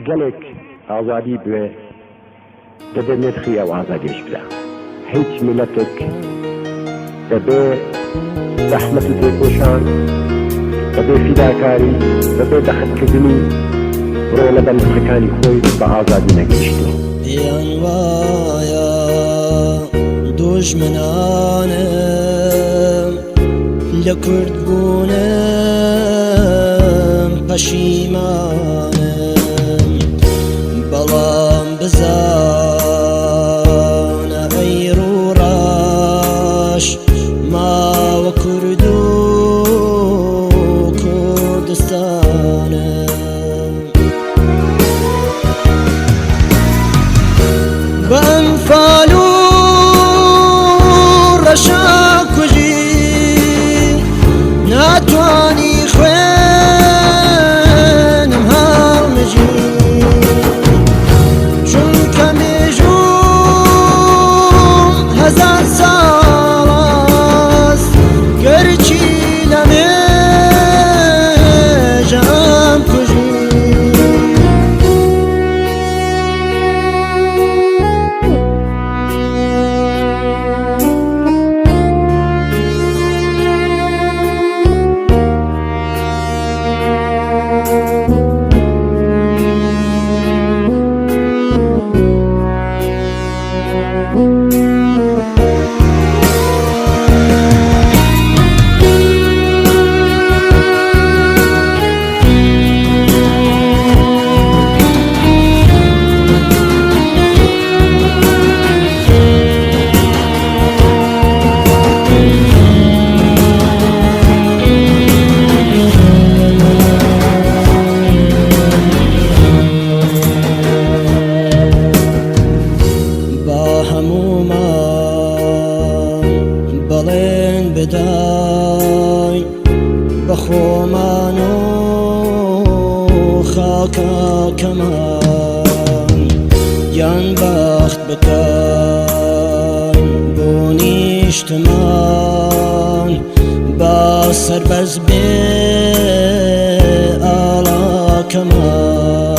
gelek azadî bûye debe nirxî ew azadî ji bide. Hiç milletek debe zehmet û têkoşan, debe fîdakarî, debe dexetkirinî ro li ber nirxekanî xwe bi azadî negihîştî. Yan waya dojminanim li Kurdbûnim peşîmanim, belam bizane ey rûreş mawe Kurd û Kurdistanim. بأنفال رشاك وجي ناتواني خوين مهار مجي چون كميجون هزار سالاس گرچی لميجام كجي بەڵێن بدای بە خۆمان و خاکەکەمان، یان بەخت بکەین بۆ نیشتمان، بە سەربەز بێ ئاڵاکەمان.